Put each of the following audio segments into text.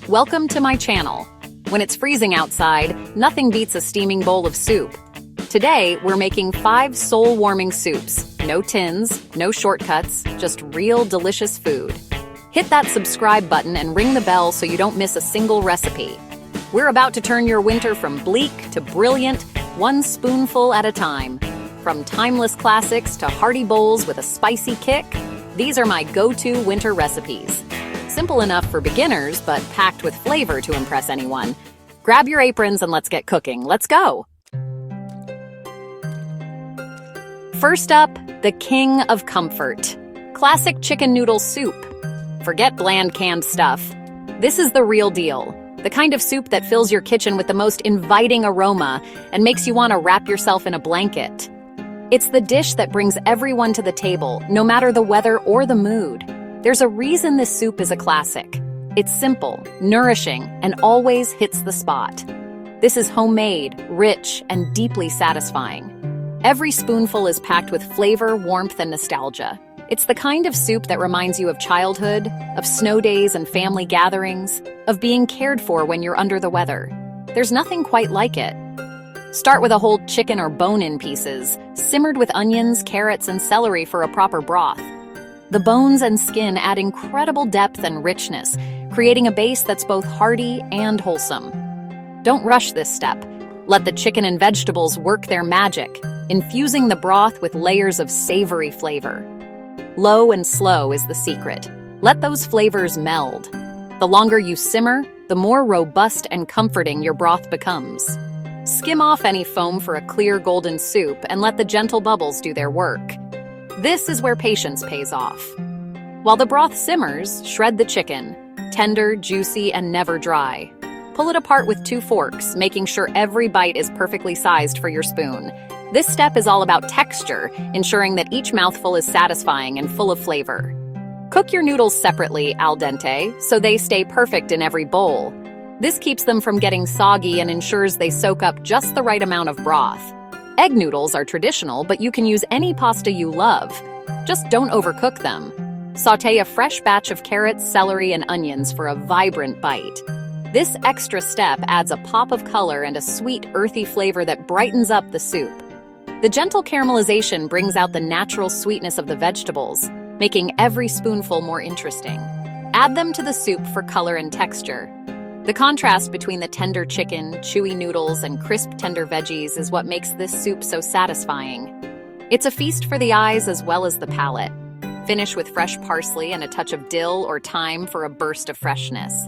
Welcome to my channel. When it's freezing outside, nothing beats a steaming bowl of soup. Today, we're making 5 soul-warming soups. No tins, no shortcuts, just real delicious food. Hit that subscribe button and ring the bell so you don't miss a single recipe. We're about to turn your winter from bleak to brilliant, one spoonful at a time. From timeless classics to hearty bowls with a spicy kick, these are my go-to winter recipes. Simple enough for beginners, but packed with flavor to impress anyone. Grab your aprons and let's get cooking. Let's go! First up, the king of comfort. Classic chicken noodle soup. Forget bland canned stuff. This is the real deal. The kind of soup that fills your kitchen with the most inviting aroma and makes you want to wrap yourself in a blanket. It's the dish that brings everyone to the table, no matter the weather or the mood. There's a reason this soup is a classic. It's simple, nourishing, and always hits the spot. This is homemade, rich, and deeply satisfying. Every spoonful is packed with flavor, warmth, and nostalgia. It's the kind of soup that reminds you of childhood, of snow days and family gatherings, of being cared for when you're under the weather. There's nothing quite like it. Start with a whole chicken or bone-in pieces, simmered with onions, carrots, and celery for a proper broth. The bones and skin add incredible depth and richness, creating a base that's both hearty and wholesome. Don't rush this step. Let the chicken and vegetables work their magic, infusing the broth with layers of savory flavor. Low and slow is the secret. Let those flavors meld. The longer you simmer, the more robust and comforting your broth becomes. Skim off any foam for a clear golden soup and let the gentle bubbles do their work. This is where patience pays off. While the broth simmers, shred the chicken, tender, juicy, and never dry. Pull it apart with 2 forks, making sure every bite is perfectly sized for your spoon. This step is all about texture, ensuring that each mouthful is satisfying and full of flavor. Cook your noodles separately, al dente, so they stay perfect in every bowl. This keeps them from getting soggy and ensures they soak up just the right amount of broth. Egg noodles are traditional, but you can use any pasta you love. Just don't overcook them. Sauté a fresh batch of carrots, celery, and onions for a vibrant bite. This extra step adds a pop of color and a sweet, earthy flavor that brightens up the soup. The gentle caramelization brings out the natural sweetness of the vegetables, making every spoonful more interesting. Add them to the soup for color and texture. The contrast between the tender chicken, chewy noodles, and crisp, tender veggies is what makes this soup so satisfying. It's a feast for the eyes as well as the palate. Finish with fresh parsley and a touch of dill or thyme for a burst of freshness.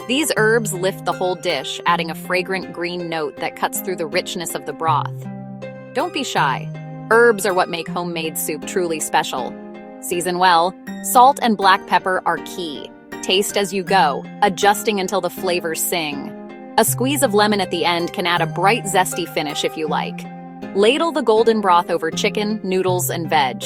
These herbs lift the whole dish, adding a fragrant green note that cuts through the richness of the broth. Don't be shy. Herbs are what make homemade soup truly special. Season well. Salt and black pepper are key. Taste as you go, adjusting until the flavors sing. A squeeze of lemon at the end can add a bright, zesty finish if you like. Ladle the golden broth over chicken, noodles, and veg.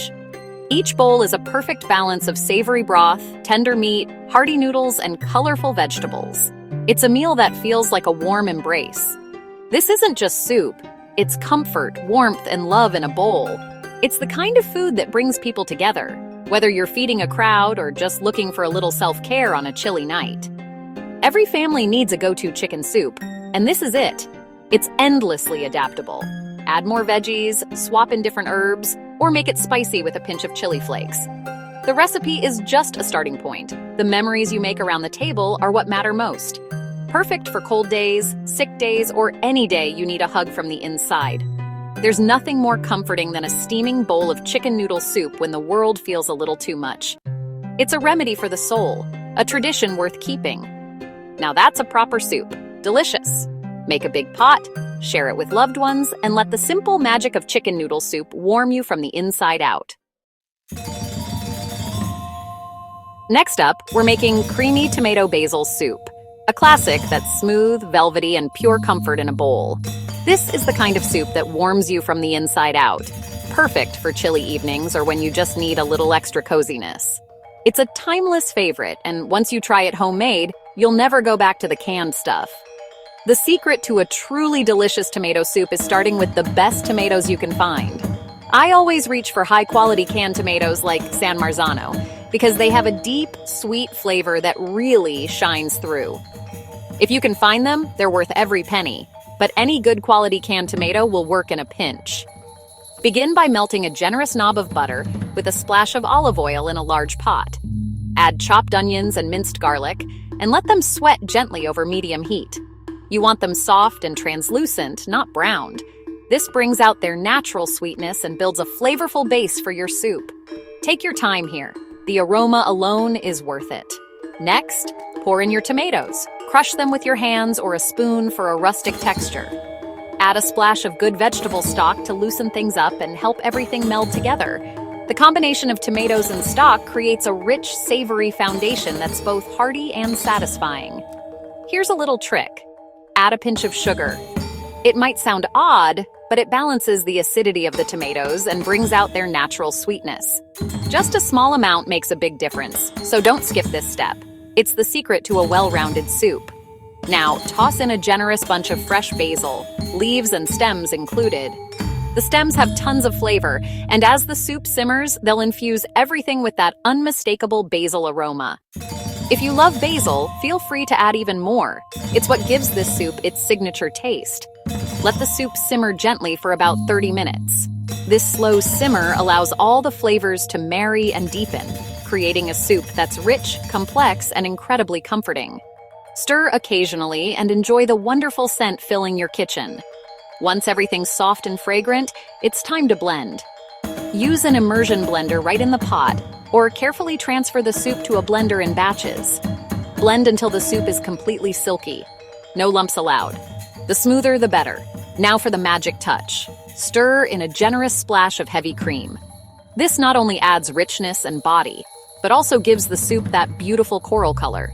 Each bowl is a perfect balance of savory broth, tender meat, hearty noodles, and colorful vegetables. It's a meal that feels like a warm embrace. This isn't just soup. It's comfort, warmth, and love in a bowl. It's the kind of food that brings people together, whether you're feeding a crowd or just looking for a little self-care on a chilly night. Every family needs a go-to chicken soup, and this is it. It's endlessly adaptable. Add more veggies, swap in different herbs, or make it spicy with a pinch of chili flakes. The recipe is just a starting point. The memories you make around the table are what matter most. Perfect for cold days, sick days, or any day you need a hug from the inside. There's nothing more comforting than a steaming bowl of chicken noodle soup when the world feels a little too much. It's a remedy for the soul, a tradition worth keeping. Now that's a proper soup. Delicious. Make a big pot, share it with loved ones, and let the simple magic of chicken noodle soup warm you from the inside out. Next up, we're making creamy tomato basil soup. A classic that's smooth, velvety, and pure comfort in a bowl. This is the kind of soup that warms you from the inside out. Perfect for chilly evenings or when you just need a little extra coziness. It's a timeless favorite, and once you try it homemade, you'll never go back to the canned stuff. The secret to a truly delicious tomato soup is starting with the best tomatoes you can find. I always reach for high-quality canned tomatoes like San Marzano because they have a deep, sweet flavor that really shines through. If you can find them, they're worth every penny, but any good quality canned tomato will work in a pinch. Begin by melting a generous knob of butter with a splash of olive oil in a large pot. Add chopped onions and minced garlic, and let them sweat gently over medium heat. You want them soft and translucent, not browned. This brings out their natural sweetness and builds a flavorful base for your soup. Take your time here. The aroma alone is worth it. Next, pour in your tomatoes. Crush them with your hands or a spoon for a rustic texture. Add a splash of good vegetable stock to loosen things up and help everything meld together. The combination of tomatoes and stock creates a rich, savory foundation that's both hearty and satisfying. Here's a little trick. Add a pinch of sugar. It might sound odd, but it balances the acidity of the tomatoes and brings out their natural sweetness. Just a small amount makes a big difference, so don't skip this step. It's the secret to a well-rounded soup. Now, toss in a generous bunch of fresh basil, leaves and stems included. The stems have tons of flavor, and as the soup simmers, they'll infuse everything with that unmistakable basil aroma. If you love basil, feel free to add even more. It's what gives this soup its signature taste. Let the soup simmer gently for about 30 minutes. This slow simmer allows all the flavors to marry and deepen, creating a soup that's rich, complex, and incredibly comforting. Stir occasionally and enjoy the wonderful scent filling your kitchen. Once everything's soft and fragrant, it's time to blend. Use an immersion blender right in the pot, or carefully transfer the soup to a blender in batches. Blend until the soup is completely silky. No lumps allowed. The smoother, the better. Now for the magic touch. Stir in a generous splash of heavy cream. This not only adds richness and body, but also gives the soup that beautiful coral color.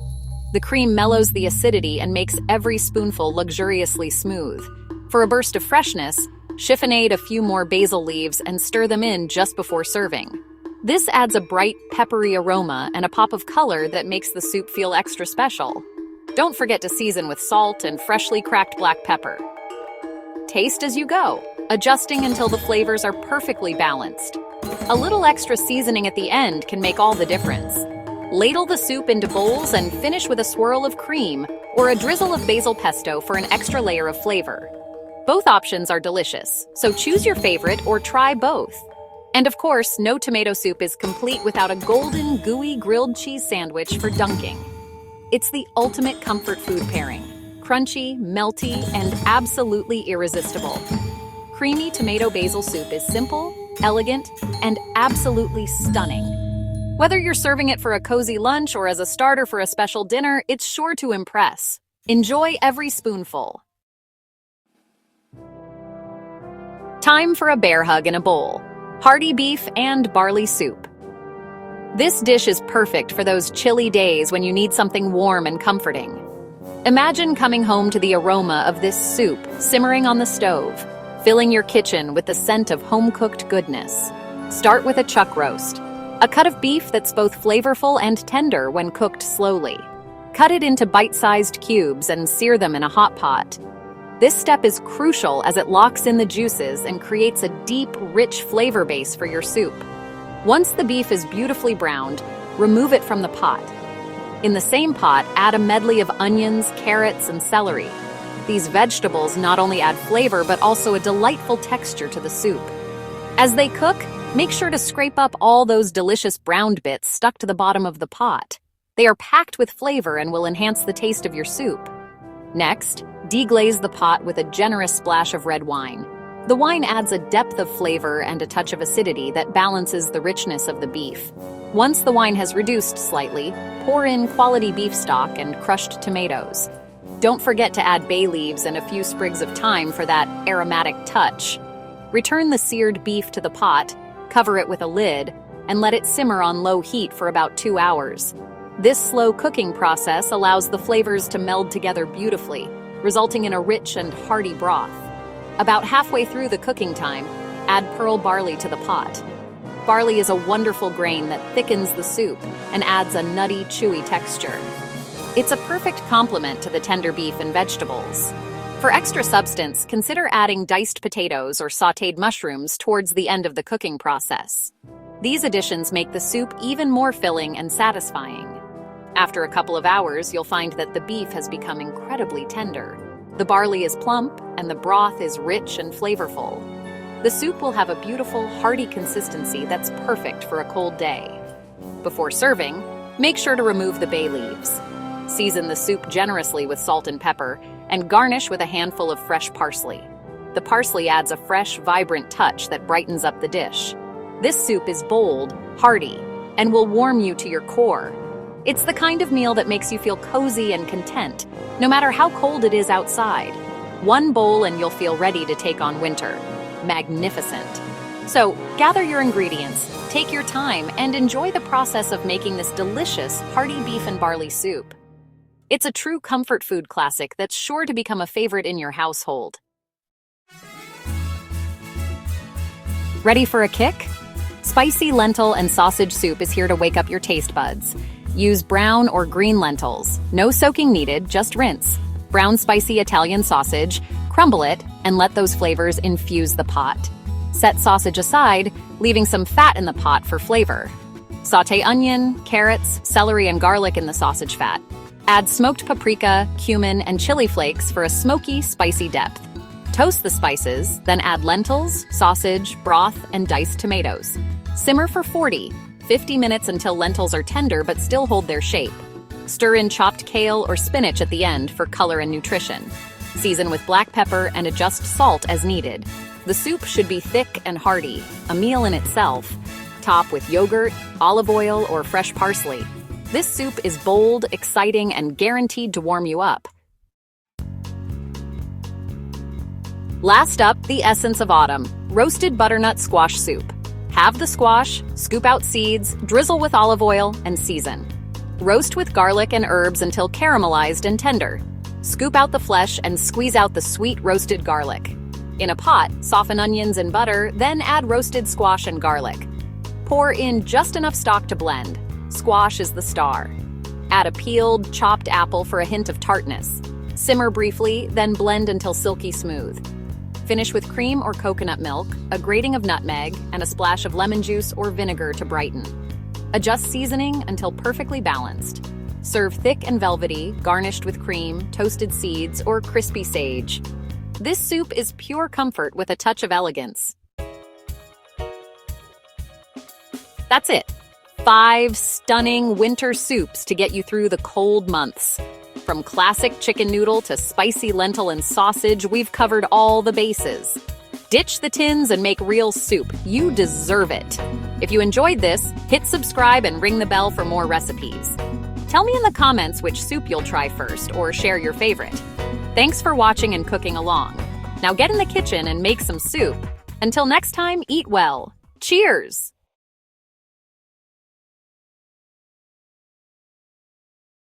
The cream mellows the acidity and makes every spoonful luxuriously smooth. For a burst of freshness, chiffonade a few more basil leaves and stir them in just before serving. This adds a bright, peppery aroma and a pop of color that makes the soup feel extra special. Don't forget to season with salt and freshly cracked black pepper. Taste as you go, adjusting until the flavors are perfectly balanced. A little extra seasoning at the end can make all the difference. Ladle the soup into bowls and finish with a swirl of cream or a drizzle of basil pesto for an extra layer of flavor. Both options are delicious, so choose your favorite or try both. And of course, no tomato soup is complete without a golden, gooey grilled cheese sandwich for dunking. It's the ultimate comfort food pairing. Crunchy, melty, and absolutely irresistible. Creamy tomato basil soup is simple, elegant, and absolutely stunning. Whether you're serving it for a cozy lunch or as a starter for a special dinner, it's sure to impress. Enjoy every spoonful. Time for a bear hug in a bowl. Hearty beef and barley soup. This dish is perfect for those chilly days when you need something warm and comforting. Imagine coming home to the aroma of this soup simmering on the stove, filling your kitchen with the scent of home-cooked goodness. Start with a chuck roast, a cut of beef that's both flavorful and tender when cooked slowly. Cut it into bite-sized cubes and sear them in a hot pot. This step is crucial as it locks in the juices and creates a deep, rich flavor base for your soup. Once the beef is beautifully browned, remove it from the pot. In the same pot, add a medley of onions, carrots, and celery. These vegetables not only add flavor but also a delightful texture to the soup. As they cook, make sure to scrape up all those delicious browned bits stuck to the bottom of the pot. They are packed with flavor and will enhance the taste of your soup. Next, deglaze the pot with a generous splash of red wine. The wine adds a depth of flavor and a touch of acidity that balances the richness of the beef. Once the wine has reduced slightly, pour in quality beef stock and crushed tomatoes. Don't forget to add bay leaves and a few sprigs of thyme for that aromatic touch. Return the seared beef to the pot, cover it with a lid, and let it simmer on low heat for about 2 hours. This slow cooking process allows the flavors to meld together beautifully, resulting in a rich and hearty broth. About halfway through the cooking time, add pearl barley to the pot. Barley is a wonderful grain that thickens the soup and adds a nutty, chewy texture. It's a perfect complement to the tender beef and vegetables. For extra substance, consider adding diced potatoes or sautéed mushrooms towards the end of the cooking process. These additions make the soup even more filling and satisfying. After a couple of hours, you'll find that the beef has become incredibly tender. The barley is plump, and the broth is rich and flavorful. The soup will have a beautiful, hearty consistency that's perfect for a cold day. Before serving, make sure to remove the bay leaves. Season the soup generously with salt and pepper, and garnish with a handful of fresh parsley. The parsley adds a fresh, vibrant touch that brightens up the dish. This soup is bold, hearty, and will warm you to your core. It's the kind of meal that makes you feel cozy and content, no matter how cold it is outside. One bowl and you'll feel ready to take on winter. Magnificent. So, gather your ingredients, take your time, and enjoy the process of making this delicious, hearty beef and barley soup. It's a true comfort food classic that's sure to become a favorite in your household. Ready for a kick? Spicy lentil and sausage soup is here to wake up your taste buds. Use brown or green lentils. No soaking needed, just rinse. Brown spicy Italian sausage, crumble it, and let those flavors infuse the pot. Set sausage aside, leaving some fat in the pot for flavor. Sauté onion, carrots, celery, and garlic in the sausage fat. Add smoked paprika, cumin, and chili flakes for a smoky, spicy depth. Toast the spices, then add lentils, sausage, broth, and diced tomatoes. Simmer for 50 minutes until lentils are tender but still hold their shape. Stir in chopped kale or spinach at the end for color and nutrition. Season with black pepper and adjust salt as needed. The soup should be thick and hearty, a meal in itself. Top with yogurt, olive oil, or fresh parsley. This soup is bold, exciting, and guaranteed to warm you up. Last up, the essence of autumn, roasted butternut squash soup. Halve the squash, scoop out seeds, drizzle with olive oil, and season. Roast with garlic and herbs until caramelized and tender. Scoop out the flesh and squeeze out the sweet roasted garlic. In a pot, soften onions and butter, then add roasted squash and garlic. Pour in just enough stock to blend. Squash is the star. Add a peeled, chopped apple for a hint of tartness. Simmer briefly, then blend until silky smooth. Finish with cream or coconut milk, a grating of nutmeg, and a splash of lemon juice or vinegar to brighten. Adjust seasoning until perfectly balanced. Serve thick and velvety, garnished with cream, toasted seeds, or crispy sage. This soup is pure comfort with a touch of elegance. That's it. 5 stunning winter soups to get you through the cold months. From classic chicken noodle to spicy lentil and sausage, we've covered all the bases. Ditch the tins and make real soup. You deserve it. If you enjoyed this, hit subscribe and ring the bell for more recipes. Tell me in the comments which soup you'll try first or share your favorite. Thanks for watching and cooking along. Now get in the kitchen and make some soup. Until next time, eat well. Cheers!